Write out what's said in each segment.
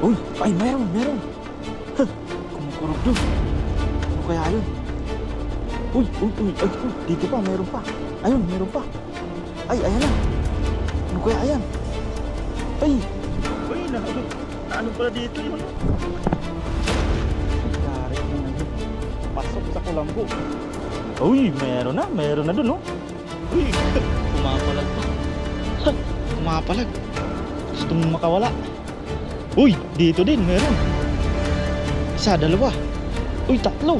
Uy, ay meron. Huh, kumukurog dun. Ano kaya yun? Uy, dito pa, meron pa. Ayun, meron pa. Ay, ayan na. Ano kaya ayan? Ay, ano pala dito yun? Yari na yun. Pasok sa kulambo. Uy, meron na dun, no? Uy, kumapalag pa. Kumapalag. Gustong makawala. Uy, dito din, meron. Isa, dalawa. Uy, tatlo.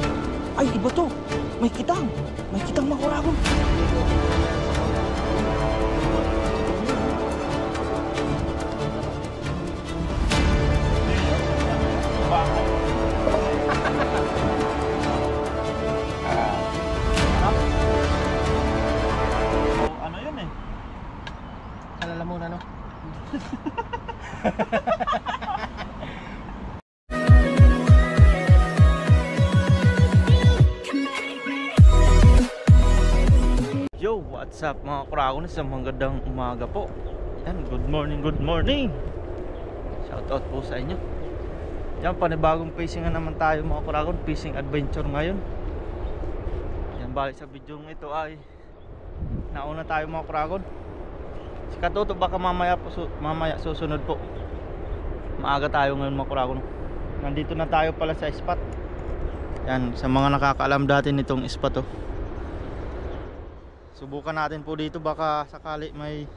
Ay, iba to. May kitang makuragon. Ano yun eh? Alalamunan, no? Yo, what's up mga kuragon? Isang magandang umaga po. Yan, good morning. Shoutout po sa inyo. Yan, panibagong fishing na naman tayo mga kuragon. Fishing adventure ngayon. Yan, balik sa video ito ay nauna tayo mga kuragon. Si Katuto baka mamaya susunod po. Maaga tayo ngayon mga kuragon. Nandito na tayo pala sa spot. Yan, sa mga nakakaalam dati nitong spot to. Subukan natin po dito, baka sakali may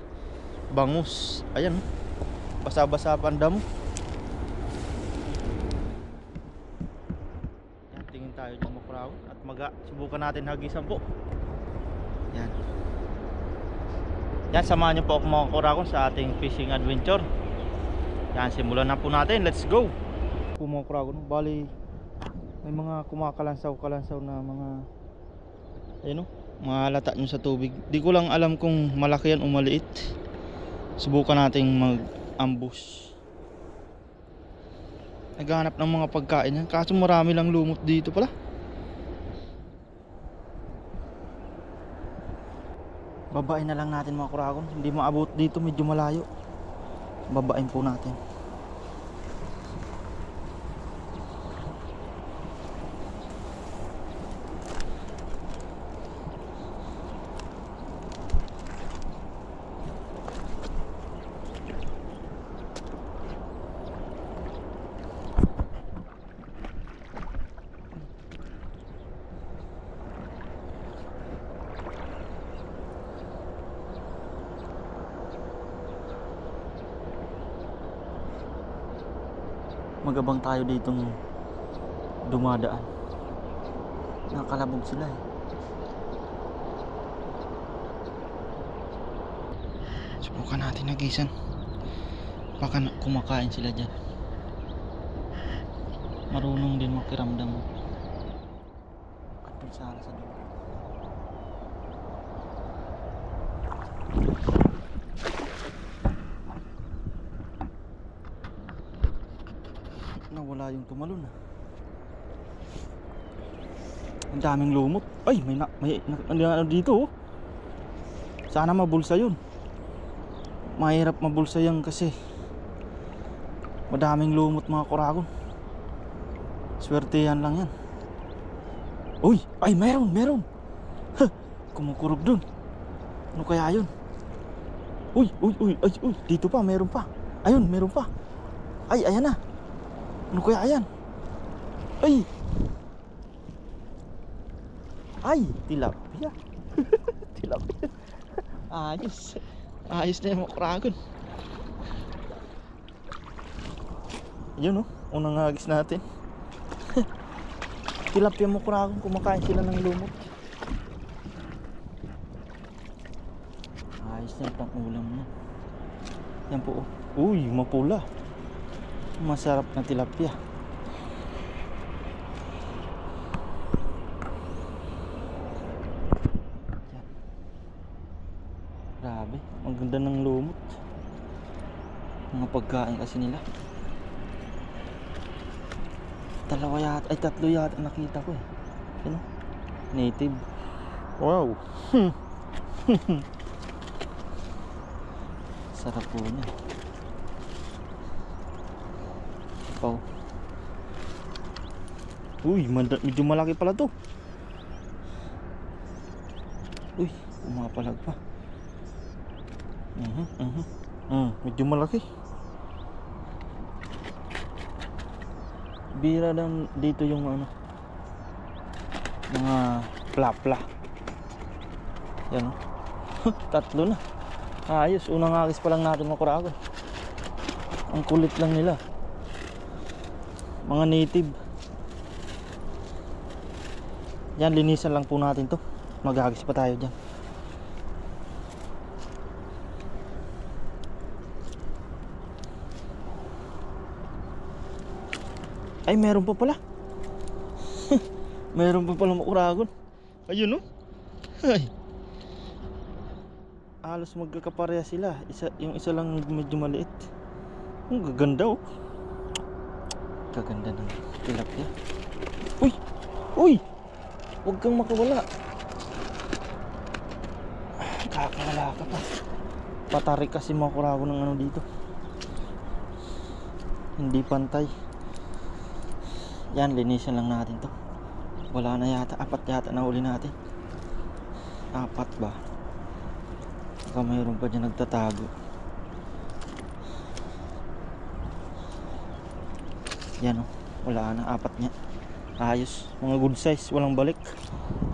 bangus. Ayan, basa-basa pandam. Yan, tingin tayo dyan makurao. At subukan natin hagisan po. Yan. Yan, samahan nyo po ako mga kurao sa ating fishing adventure. Yan, simulan na po natin. Let's go. Mga kurao, bali may mga kumakalansaw na mga ayun, mga halata nyo sa tubig. Di ko lang alam kung malaki yan o maliit. Subukan nating mag-ambush. Naghahanap ng mga pagkain yan. Kaso marami lang lumot dito pala. Babain na lang natin mga kuragon. Hindi maabot dito, medyo malayo. Babain po natin. Magabang tayo ditong dumadaan. Nakalabog sila eh. Subukan natin nagisan. Baka kumakain sila dyan. Marunong din makiramdam. At pinsala sa dulo. Nawala yung tumalon ah. Ang daming lumot. Ay, may ano dito oh. Sana mabulsa yun. Mahirap mabulsa yan kasi madaming lumot mga kuragon. Swertehan lang yan. Uy, ay meron. Huh, kumukurog dun. Ano kaya yun? Uy, dito pa, meron pa. Ayun, meron pa. Ay, ayan na. Ano kaya ayan? Ay, tilapia. Tilapia. Ayos na yung mga kuragon. Yun oh, unang hagis natin. Tilapia mo kuragon, kumakain sila ng lumot. Ayos na yung pang ulam na. Yan po oh. Uy, mapula. Masarap na tilapia. Yan. Grabe, ang ganda ng lumot. Mga pagkain kasi nila. Tatlo yata nakita ko eh. Ano? Native. Wow. Sarap po niya. pa oh. Uy, medyo malaki pala to. Uy, pumapalag pa. Medyo malaki. Bira lang dito yung ano, mga plapla. Yan o. Tatlo na. Ayos, unang agis pa lang natin mga kuragon. Ang kulit lang nila. Mga native. Yan, linisan lang po natin to. Maghagis pa tayo dyan. Ay, meron pa pala. Meron pa pala makuragon. Ayun, no? Ay. Halos magkakapareha sila. Yung isa lang medyo maliit. Ang gaganda, oh. Gaganda ng tilapia. Uy! Uy! Huwag kang makawala. Kakawala ka pa. Patarik kasi makuragon ng ano dito. Hindi pantay. Yan, linisan lang natin to. Wala na yata, 4 yata na uli natin. 4 ba? Baka mayroon pa dyan nagtatago. Yan o, wala na, 4 niya. Ayos, mga good size, walang balik.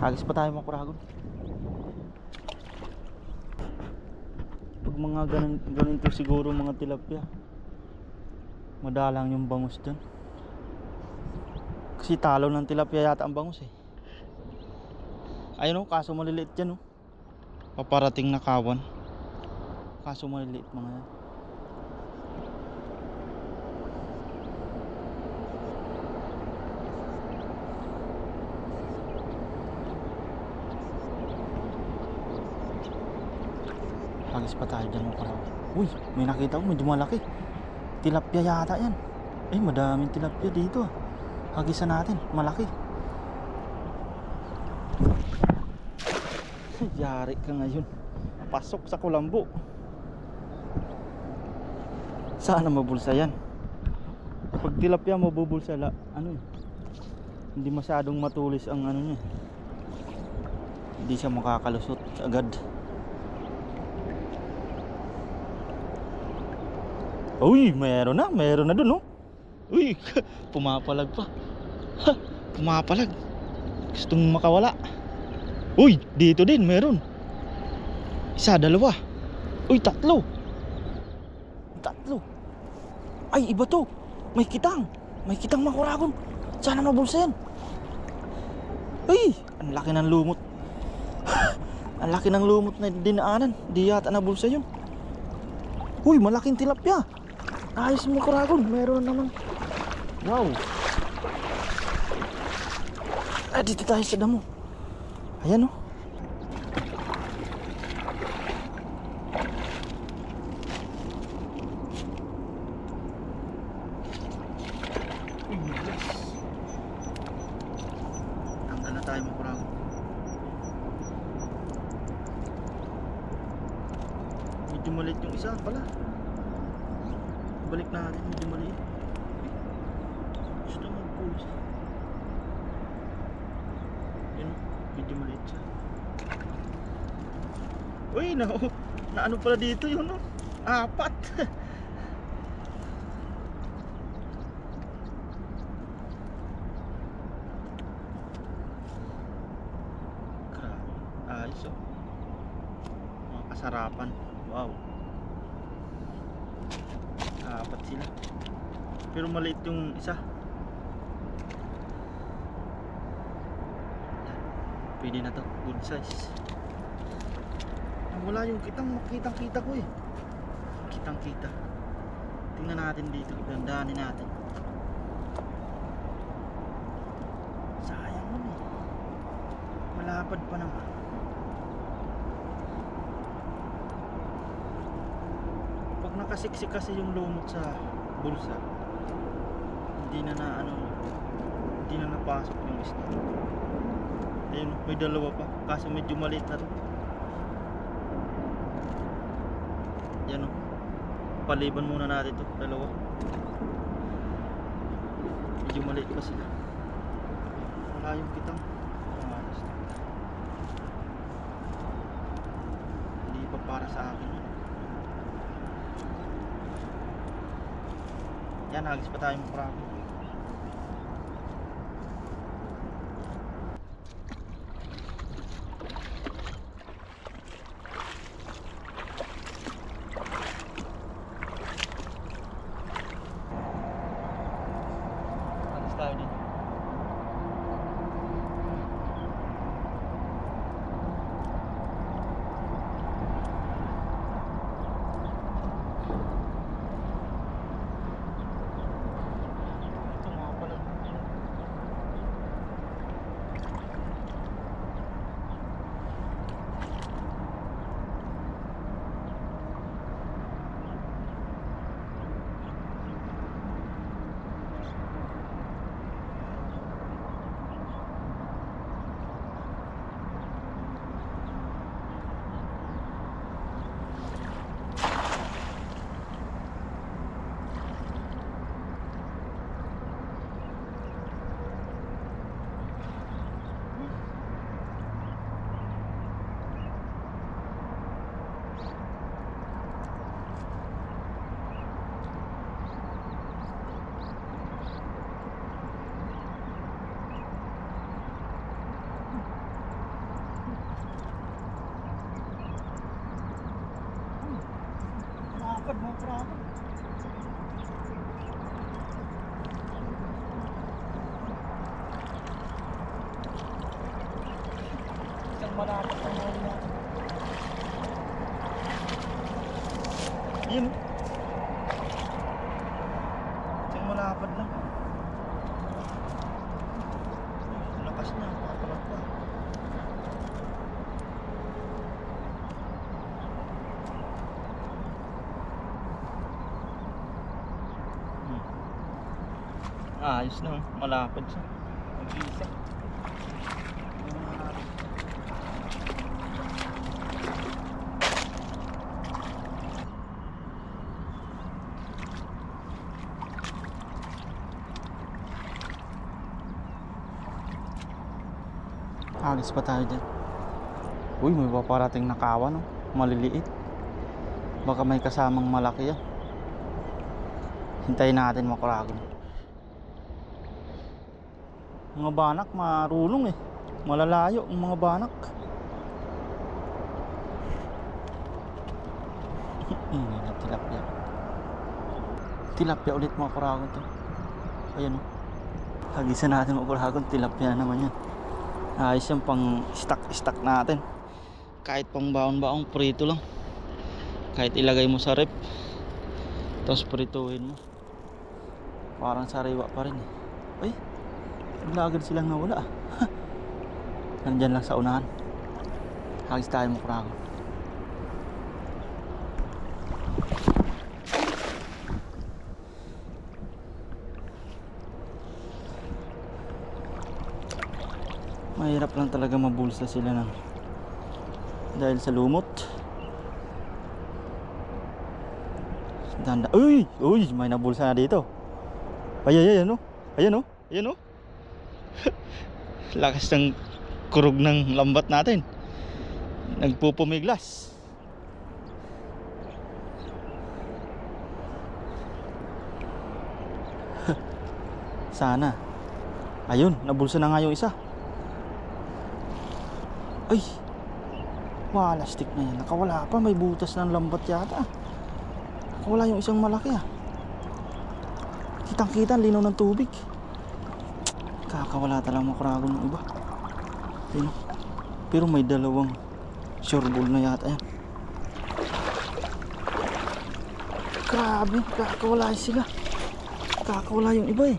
Hagis pa tayo mga kuragon. Pag mga ganito siguro mga tilapia, madalang yung bangus dyan. Kasi talo ng tilapia yata ang bangus eh. Ayun o, kaso maliliit yan o. Paparating na kawan. Kaso maliliit mga yan. Hagis pa tayo dyan mga karaw. Uy, may nakita ko medyo malaki. Tilapia yata yan. Eh, madaming tilapia dito ah. Hagisan natin, malaki. Yari ka ngayon. Pasok sa kulambo. Sana mabulsa yan. Pag tilapia mabubulsa ano eh. Hindi masyadong matulis ang ano niya. Hindi siya makakalusot agad. Uy, meron na dun oh. Uy, pumapalag pa. Ha, pumapalag. Gustong makawala. Uy, dito din meron. 1, 2. Uy, 3. 3. Ay, iba to. May kitang makuragon. Sana mabulsa yan. Uy, ang laki ng lumot. Ang laki ng lumot na dinaanan. Di yata nabulsa yun. Uy, malaking tilapia. Ayos mo kuragon, meron naman. Wow. Ah, dito tayo sa damo. Ayan o. Tanggal na tayo mga kuragon. Medyo maliit yung isa pala. Balik natin, medyo maliit. Gusto mag-pulse. Yun, medyo maliit siya. Uy, na ano pala dito yun, no? 4. Grabe, ayos oh. Mga kasarapan. Wow. 4 sila. Pero maliit yung isa. Pwede na to, good size. Wala yung kitang, makitang-kita ko eh. Kitang-kita. Tingnan natin dito, dandanin natin. Sayang naman eh. Malapad pa naman. Pag nakasiksik kasi yung lumot sa bulsa, hindi na napasok yung isda. Ayun, may 2 pa, kaso medyo maliit na to. Yan o, paliban muna natin to, 2. Medyo maliit pa sila. Wala yung kitang. Hindi pa para sa akin. Yan, hagis pa tayo makrako. Hagis tayo dito. Ito mga pala. Lakad mo krako. Isang malapit ang huli natin. Yun. Isang malapad lang. Lakas niya. Papalag pa. Ayos na. Malapad siya. Mag-isa. Agis pa tayo dyan. Uy, may paparating na kawa, no? Maliliit. Baka may kasamang malaki yan. Hintayin natin makuragon. Mga banak marunong eh. Malalayo ang mga banak. Ini na tilapia. Tilapia ulit mga kuragon to. Ayan o. Hagisan natin mga kuragon. Tilapia naman yan. Ayos yan pang stock natin. Kahit pang baon-baon, prito lang. Kahit ilagay mo sa rep, tapos prituhin mo, parang sariwa pa rin eh. Ay, bigla agad silang nawala ah. Nandyan lang sa unahan. Hagis tayo mo krago. Mahirap lang talaga mabulsa sila ng dahil sa lumot. Danda. Uy, uy, may nabulsa na dito. Ay, ano? Ayan oh. Ayan oh. Lakas ng kurog ng lambat natin. Nagpupumiglas. Sana. Ayun, nabulsa na nga yung isa. Ay, wala, stick na yan. Nakawala pa, may butas ng lambat yata. Nakawala yung isang malaki ah. Kitang kita, linaw ng tubig. Kakawala talagang makragon ng iba. Ayun. Pero may dalawang shoreball na yata yan. Grabe, kakawala sila. Kakawala yung iba eh.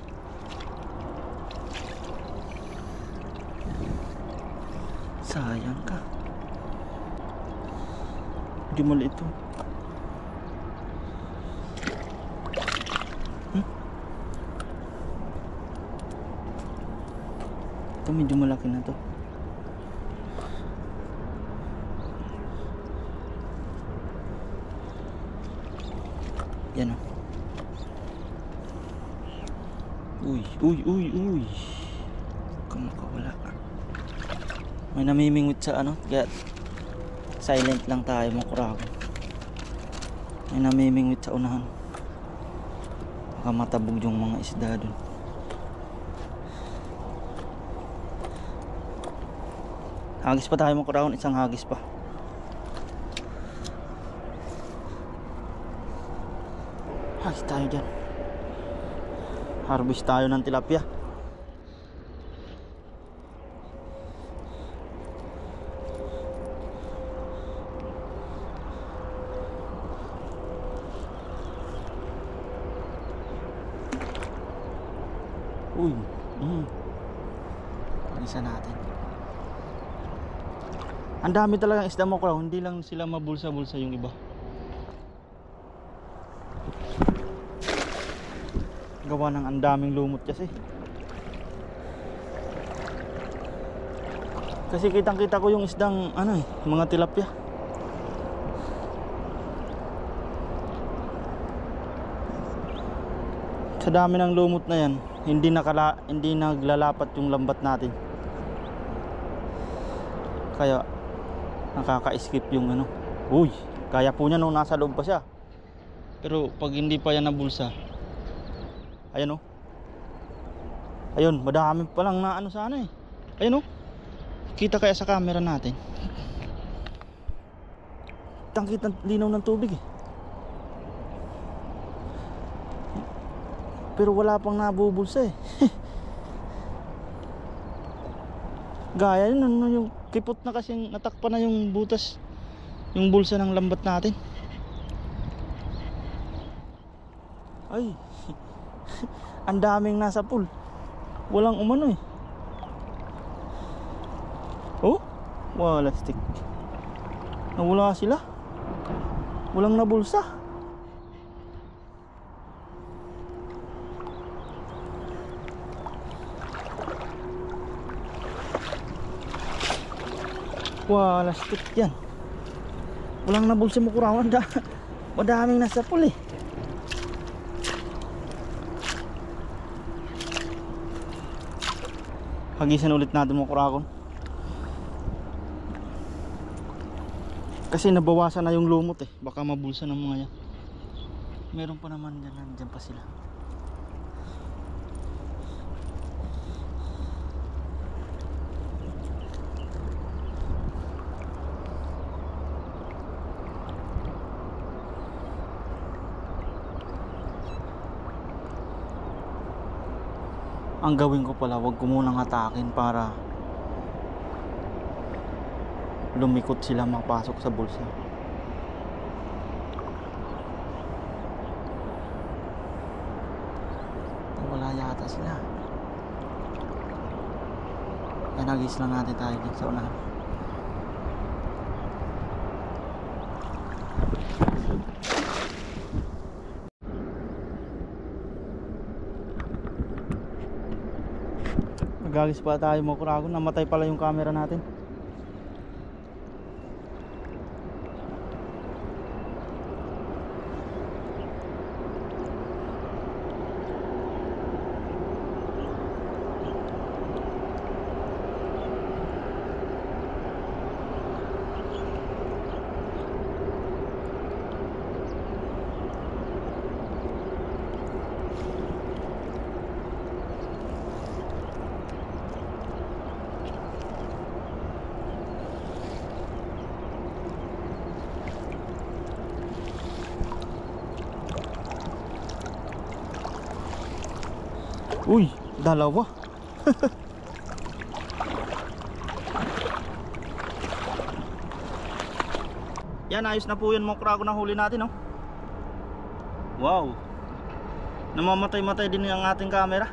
Sayang ka. Hindi maliit ito. Ito medyo malaki na to. Yan o. Uy, uy, uy, uy. Kamakawala ka. May namimingwit sa ano, kaya silent lang tayo mga kuragon. May namimingwit sa unahan. Baka matabog yung mga isda dun. Hagis pa tayo mga kuragon, isang hagis pa. Hagis tayo dyan. Harvest tayo ng tilapia. Uy, isa natin. Ang dami talagang isda mo, Crow. Hindi lang sila mabulsa-bulsa yung iba. Gawa ng ang daming lumot kasi. Kasi kitang-kita ko yung isdang ano mga tilapia. Sa dami ng lumot na yan, hindi naglalapat yung lambat natin. Kaya nakaka-skip yung ano. Uy, kaya po niya nung nasa loob pa siya. Pero pag hindi pa yan nabulsa, ayan o. Ayun, madami pa lang na ano sana eh. Ayun o. Kita kaya sa camera natin. Tangkit ng linaw ng tubig eh. Pero wala pang nabubulsa eh. Gaya yun, ano, yung kipot na kasi natakpan na yung butas, yung bulsa ng lambat natin. Ay, ang daming nasa pool. Walang umano eh. Oh, wala stick. Nawala sila. Walang nabulsa. Wala stick yan. Walang nabulsa mo kurawan. Madaming nasa pool eh. Hagisan ulit natin mga kurakon. Kasi nabawasan na yung lumot eh. Baka mabulsa ng mga yan. Meron pa naman dyan. Nandyan pa sila. Ang gawin ko pala, wag ko munang hatakin para lumikot sila makapasok sa bulsa. Wala yata sila. Kaya nagis lang natin tayo dito sa unahan. Nagagis pa tayo mga kuragon. Namatay pala yung camera natin. Uy, dalawa. Yan, ayos na po yun mga kurago na huli natin, oh. Wow. Namamatay-matay din ang ating camera.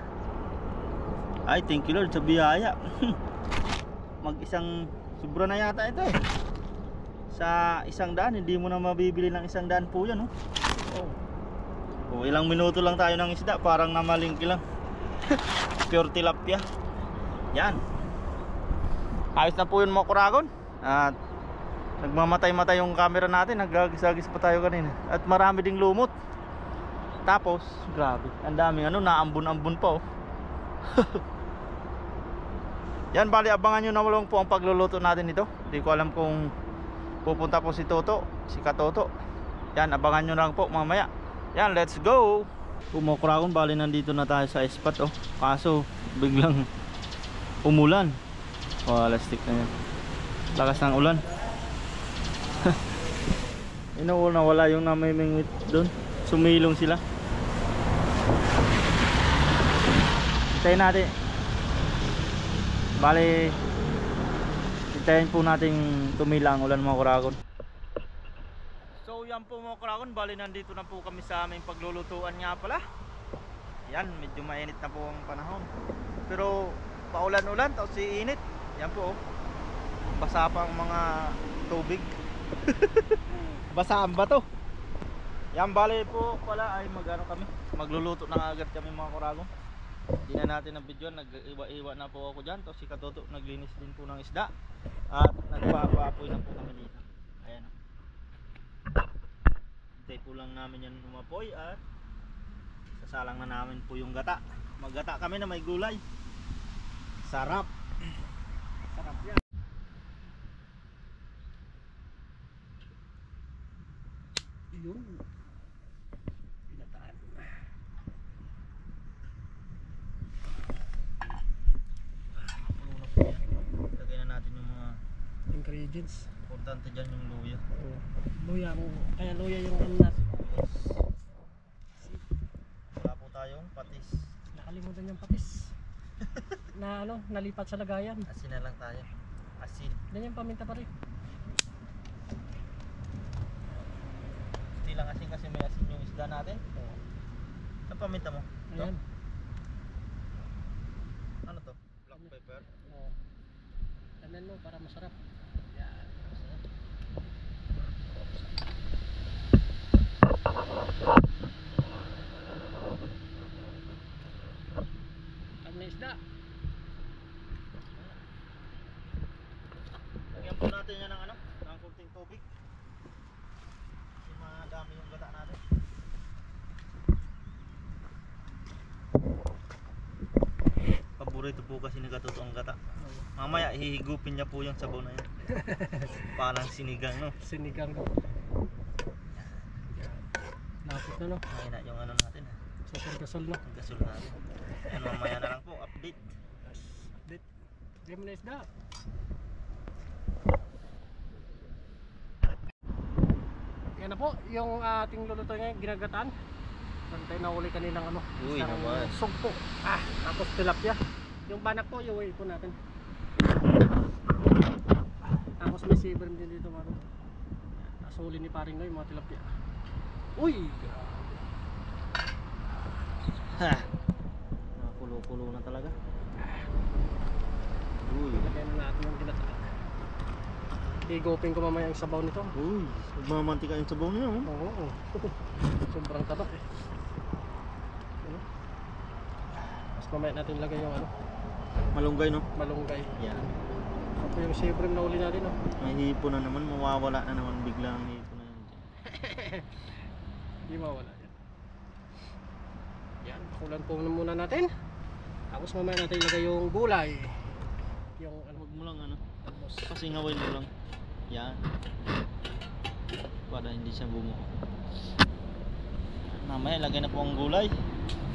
Ay, thank you Lord sa biyaya. Mag-isang sobra na yata ito eh. Sa 100, hindi mo na mabibili ng 100 po yan, oh. Oh, ilang minuto lang tayo ng isda, parang namalingki lang. Pure tilapia. Yan. Ayos na po yun mga kuragon. At nagmamatay-matay yung camera natin. Nagagis-agis pa tayo kanina. At marami ding lumot. Tapos, grabe, ang daming ano, naambun-ambun pa, oh. Yan, bali abangan nyo na lang po ang pagluluto natin ito. Hindi ko alam kung pupunta po si Toto, si Katoto. Yan, abangan nyo lang po mamaya. Yan, let's go. Pumokragon, bali nandito na tayo sa spot, oh. Kaso biglang umulan. Oh, lastik na yan. Lakas ng ulan. Inuuna wala yung namimingwit doon. Sumilong sila. Hintayin natin. Bali, hintayin po natin tumila ang ulan mga kuragon. So yan po mga kuragon, bali nandito na po kami sa aming paglulutuan nga pala. Yan, medyo mainit na po ang panahon. Pero paulan-ulan, tapos iinit. Yan po, oh. Basa pa ang mga tubig. Basa ang bato. Yan, bali po pala ay magluluto na agad kami mga kuragon. Hindi na natin ang video, nag-iwa-iwa na po ako dyan. Tapos si Katoto naglinis din po ng isda. At nagpapaapoy na po kami dito. Ayan. Hintay po lang namin yan umapoy. At sasalang na namin po yung gata. Maggata kami na may gulay. Sarap. Sarap yan. Yun. Pinataan. Lagay na natin yung mga Ingredients. importante dyan, yung luya. Oo. Luya mo. Kaya luya yung ano natin. Wala po tayong patis. Nakalimutan yung patis. Na ano, nalipat sa lagayan. Asin na lang tayo. Asin. Ganyan paminta pa rin. Hindi lang asin kasi may asin yung isda natin. Oo. Saan paminta mo? Ito? Ayan. Ano to? Black pepper? Oo. Ganyan mo para masarap. Yan. Masarap. Karne isda. Lagyan po natin yan ng ano? Ng kunting tubig. Kasi madami yung gata natin. Paborito po kasi ni Katoto ang gata. Mamaya hihigupin niya po yung sabaw na yun. Parang sinigang, no? Sinigang. Lapit na no. Mahina yung ano natin. Gasol no. Ang gasol natin. Yan, mamaya na lang po. Update. Update. Game na isda. Yan na po, yung ating luluto ngayon, ginagataan. Bantay na uli kaninang ano, Uy, isang naman. sugpo. Tapos tilapia. Yung banak po, iuwi po natin. Tapos may sibrim din dito mga asuli ni paring no, yung mga tilapia. Uy! Ha! Nakulo-kulo na talaga. Uy! Lagyan na natin yung ginataan. Igopin ko mamaya yung sabaw nito. Uy! Magmamantika yung sabaw niya, oh. Oo. Sobrang taba eh. Mas mamaya natin lagay yung ano, Malunggay, no? malunggay. Yan. Ako yung sibrim na uli natin oh. May hipo na naman. Mawawala na naman bigla ang hipo na yun. Hindi mawala yan. Yan, pakulan po muna natin. Tapos mamaya natin ilagay yung gulay. Yung ano, Huwag mo lang ano. almos. Pasingawin mo lang. Yan. Para hindi siya bumuo. Mamaya lagay na po ang gulay.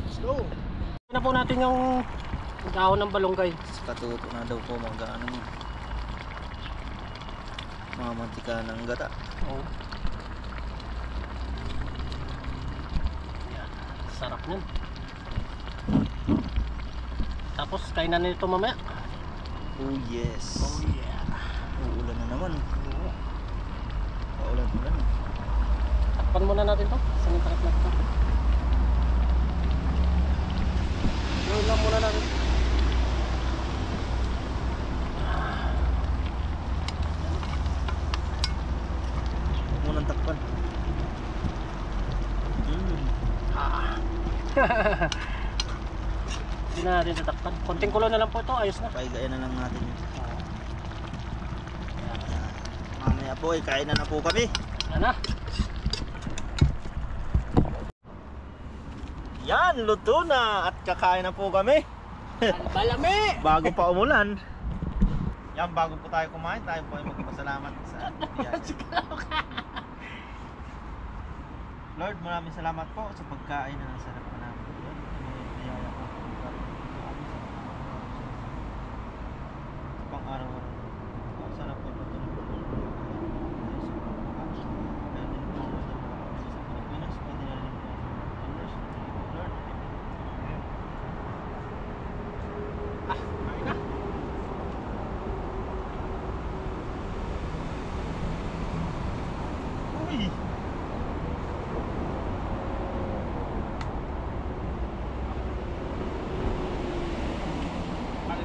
Let's go. Lagyan na po natin yung dahon ng balonggay. Katuto na daw po mag-ano niya. Mamantika ng gata. Oo. Yan, sarap nun. Tapos kainan nito mamaya. Oh yes. Oh yeah. Uulan na naman. Oo. Paulan-ulan. Takpan muna natin to. Sangin takip natin to. Yun lang muna natin. Huwag mo nang takpan. Hindi na natin tatakpan. Konting kulo na lang po ito. Ayos na. Paigayan na lang natin yun. Mamaya po ay kain na po kami. Yan na. Yan, luto na at kakain na po kami. Balami! Bago pa umulan. Yan, bago po tayo kumain, tayo po ay magpasalamat sa biyaya. Lord, maraming salamat po sa pagkain na nasarap pa namin. Lord, mga biyaya po. Pang araw-araw. Ang sarap po ito. Uy!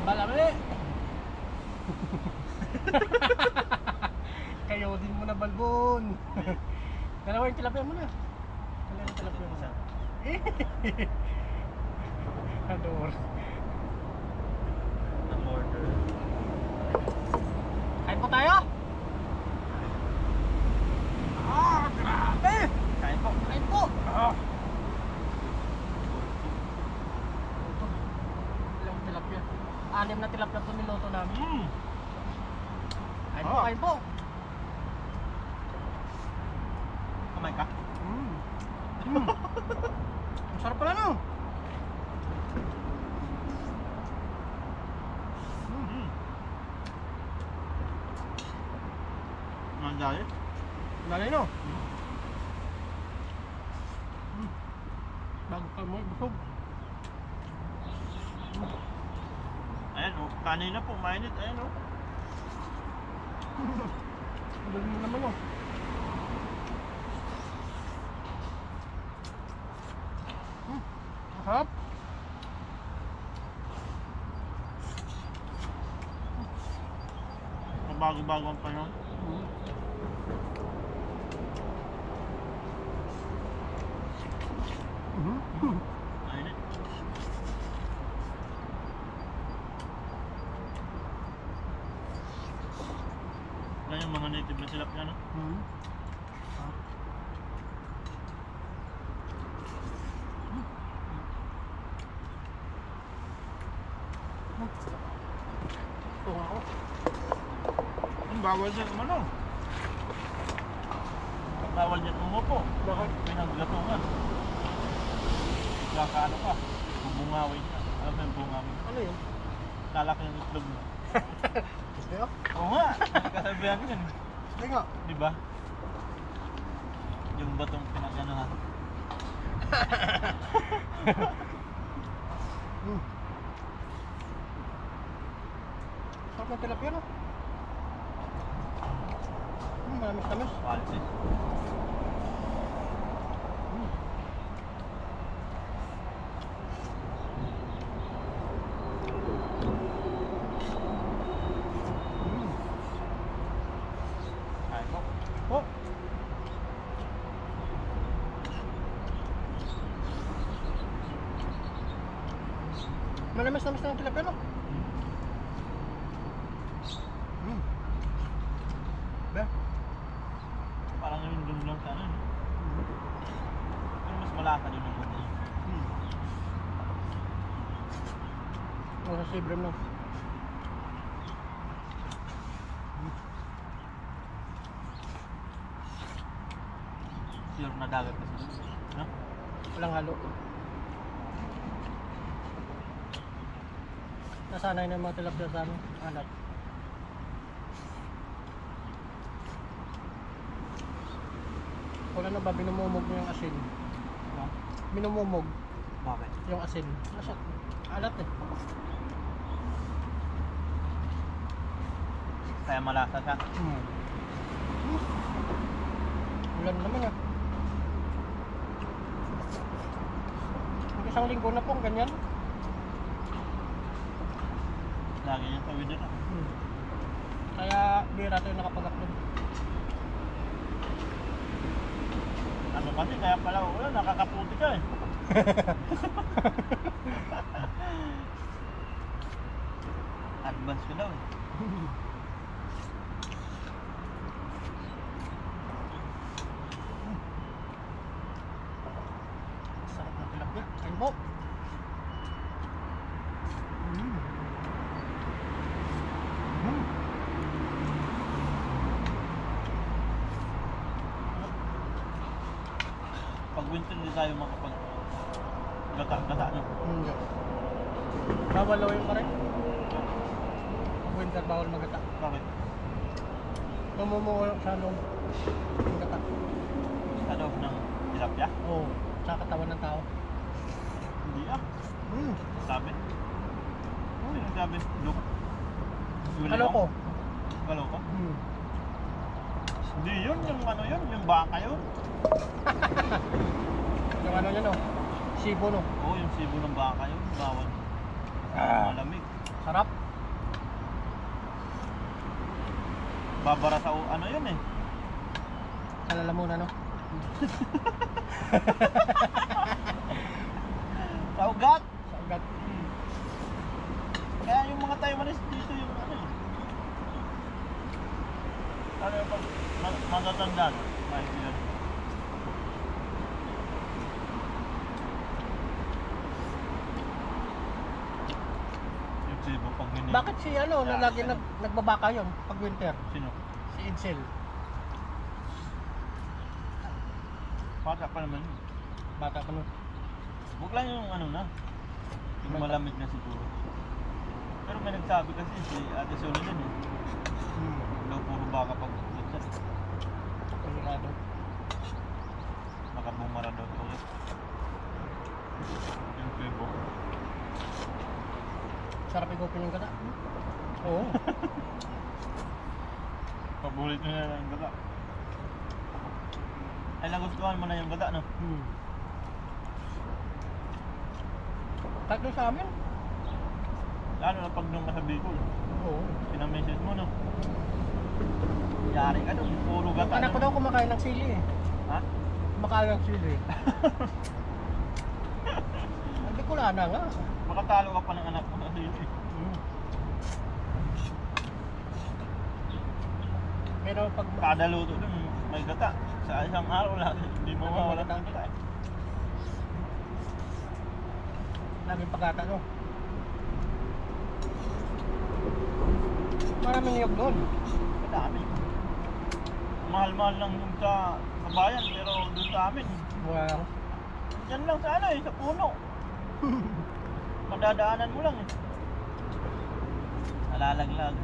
Balami! Kayo din mo na balbon. Dalawa yung tilapia mo na. Dalawa yung tilapia mo na. Ador. Ang order. Kain po tayo! Ah, grabe! Kain po. Kain po! Ah. Ilang tilapia? 6 na tilapia ito niloto namin. Kain po, kain po! Kumain ka? Ang sarap pala no? Mandali? Lalay no? Bago ka mo, busog. Ayan o, kanina po, mainit. Ayan o. Dali mo naman oh. Masarap. Bago-bago ang panahon. Mainit. Yan yung mga native na tilapia, no? Tunga ako. Ang bawal dyan, ano? Bawal dyan umupo. Bakit? May naggatungan. Kaya ka ano ka, bubungawin ka. Alam mo yung bungawin? Ano yun? Lalaki ng itlog mo. Gusto nyo? Oo nga, kasabihan ko yun. Hindi nga. Di ba? Yung batong pinaganohan. Sarap ng tilapia no? Manamis-tamis. Quality. Kain po. Oh! Manamis-tamis na ng tilapia no? Be? Parang yung dun lang sa ano. No? Pero mas malasa din yung buti. Ano sa Sibrim no? Sure na dagat kasi. No? Walang halo. Nasanay na yung mga tilapia sa ano, alat. Wala na ba, binumumog mo yung asin? No? Binumumog Bakit? yung asin. Nasa alat eh. Kaya malasa siya. Ulan naman ah. Isang linggo na pong ganyan. Lagi yung tawid na. Kaya bira tayo nakapag-upload. Ano kasi, kaya pala wala, nakakaputi ka eh. Advance ko daw eh. Sarap na tilapia. Ayun po. Pag winter hindi tayo makapag gata no? Hindi. Bawal lawin pa rin. Winter bawal magata. Bakit? Namumuo sa loob. Magata. Sa loob ng tilapia? Oo. Sa katawan ng tao. Hindi ah. Sabi? Sino sabi? Look. Kaloko. Kaloko? Hindi yun, yung ano yun, yung baka yun. Yung ano yun, oh. Sibo, no? Oo, yung sibo ng baka yun, bawal. Malamig. Sarap. Babara sa ano yun eh. Sa lalamunan, no? Sa ugat. Sa ugat. Kaya yung mga Taiwanese dito yung ano eh. Ano yung pag matatanda, kahit yun. Yung sibo pag mini. Bakit si ano, na lagi nagbabaka yun pag winter? Sino? Si Edsel. Bata pa naman yun. Bata pa nun. Huwag lang yung ano na. Yung malamig na siguro. Pero may nagsabi kasi si Ate Soli din eh. Daw puro baka pag winter. Sigurado. Baka bumara daw ulit. Yung sibo. Sarap igupin yung gata. Oo. Pabulit nyo na lang yung gata. Ay, nagustuhan mo na yung gata, no? Kahit doon sa amin. Lalo na pag nung nasa Bicol. Oo. Pinamessage mo, no? Yari ka doon, puro Yung gata. anak ko daw kumakain ng sili eh. Ha? Kumakain ng sili. Hindi ko na nga. Makatalo ka pa ng anak mo sa sili. Pero pag Kada luto doon, may gata. Sa isang araw lang, hindi mo mawala ng gata. laging pagkata, no? Maraming niyog doon. Madami. Mahal-mahal lang yung sa bayan, pero doon sa amin, Wow. yan lang sa ano eh, sa puno. Madadaanan mo lang eh. Nalalaglag.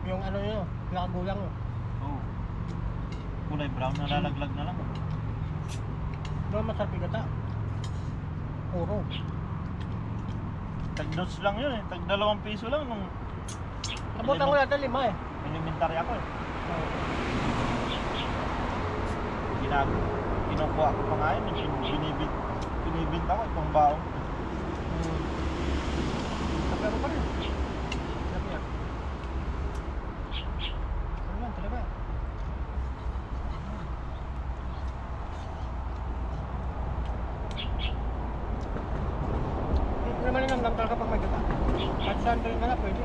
Yung ano yun, nakagulang yun. Oo. Kulay brown, nalalaglag na lang. Doon masarap yung gata. Puro. Tag-dos lang yun eh, tag 2 piso lang nung Nabutan ko natin 5 eh. elementary ako eh. Kinukuha ko pa nga yun, binibinta ko itong baong. Pero pa rin. Sabi yan. Ano yan talaga? Hindi naman yun ang talaga pag may gata. Kahit saan ka rin ka na pwede.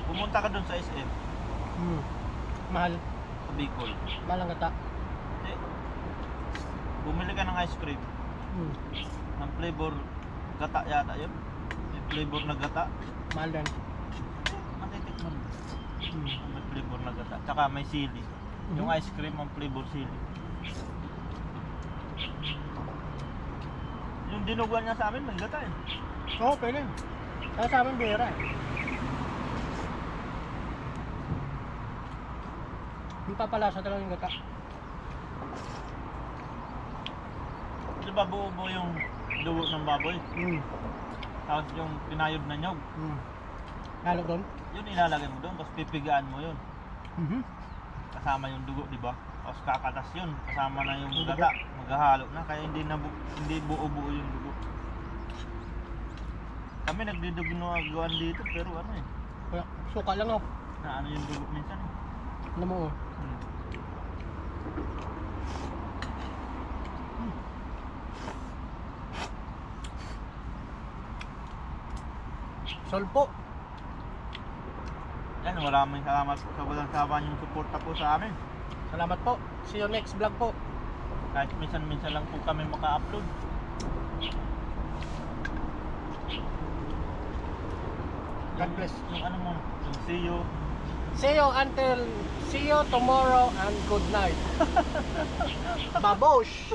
Pumunta ka dun sa SM, Mahal. sa Bicol. Mahal ang gata. Eh, bumili ka ng ice cream, ng flavor gata yata yun. May flavor na gata. Mahal din. Matitikman. May flavor na gata. Tsaka may sili. Yung ice cream ang flavor sili. Yung dinuguan niya sa amin may gata eh. Oo, pwede. Kaya sa amin bihira eh. Yung papalasa talaga yung gata. Di ba buo-buo yung dugo ng baboy? Tapos yung pinayod na nyog, Halo doon? yun ilalagay mo doon, tapos pipigaan mo yun. Kasama yung dugo, di ba? Tapos kakatas yun, kasama na yung gata, maghahalo na, kaya hindi buo-buo yung dugo. Kami nagdiduguan dito, pero ano eh, Kaya suka lang oh. na ano yung dugo minsan eh. Ano mo oh. Solpo. Yan, maraming salamat sa walang sawa yung suporta po sa amin. Salamat po. See you next vlog po. Kahit minsan-minsan lang po kami maka-upload. God bless. Yung ano mo, yung see you, See you tomorrow and good night. Babosh.